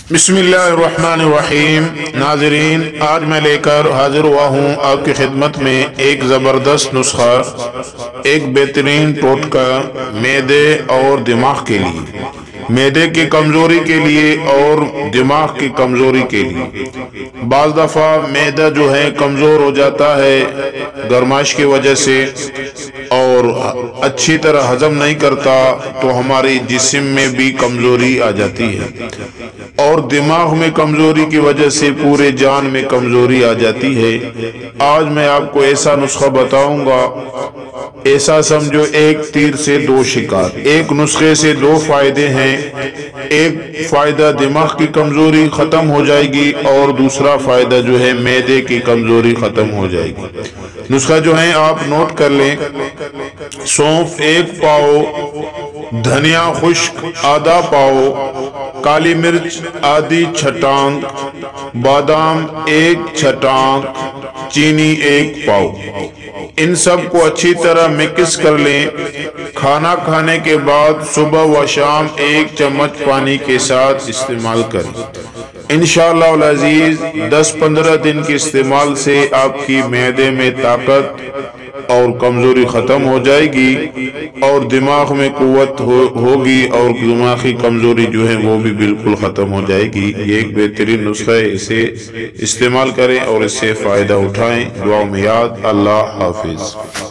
बिस्मिल्लाहिर्रहमानिर्रहीम। नाज़रीन, आज मैं लेकर हाजिर हुआ हूँ आपकी खिदमत में एक ज़बरदस्त नुस्खा, एक बेहतरीन टोटका मैदे और दिमाग के लिए, मैदे की कमज़ोरी के लिए और दिमाग की कमज़ोरी के लिए। बाज़ दफ़ा मैदा जो है कमज़ोर हो जाता है गर्माश की वजह से और अच्छी तरह हजम नहीं करता, तो हमारी जिस्म में भी कमज़ोरी आ जाती है और दिमाग में कमज़ोरी की वजह से पूरे जान में कमज़ोरी आ जाती है। आज मैं आपको ऐसा नुस्खा बताऊंगा, ऐसा समझो एक तीर से दो शिकार। एक नुस्खे से दो फायदे हैं, एक फायदा दिमाग की कमजोरी खत्म हो जाएगी और दूसरा फायदा जो है मैदे की कमजोरी खत्म हो जाएगी। नुस्खा जो है आप नोट कर लें। सौंफ 1 पाव, धनिया खुश्क आधा पाव, काली मिर्च आधी छटांग, बादाम 1 छटांग, चीनी 1 पाव। इन सब को अच्छी तरह मिक्स कर लें। खाना खाने के बाद सुबह व शाम 1 चम्मच पानी के साथ इस्तेमाल करें। इंशाअल्लाह अल अज़ीज़ 10-15 दिन के इस्तेमाल से आपकी मैदे में ताकत और कमजोरी खत्म हो जाएगी और दिमाग में कुव्वत होगी और दिमागी कमजोरी जो है वो भी बिल्कुल खत्म हो जाएगी। ये एक बेहतरीन नुस्खा है, इसे इस्तेमाल करें और इससे फायदा उठाएं। दुआ में याद। अल्लाह हाफिज।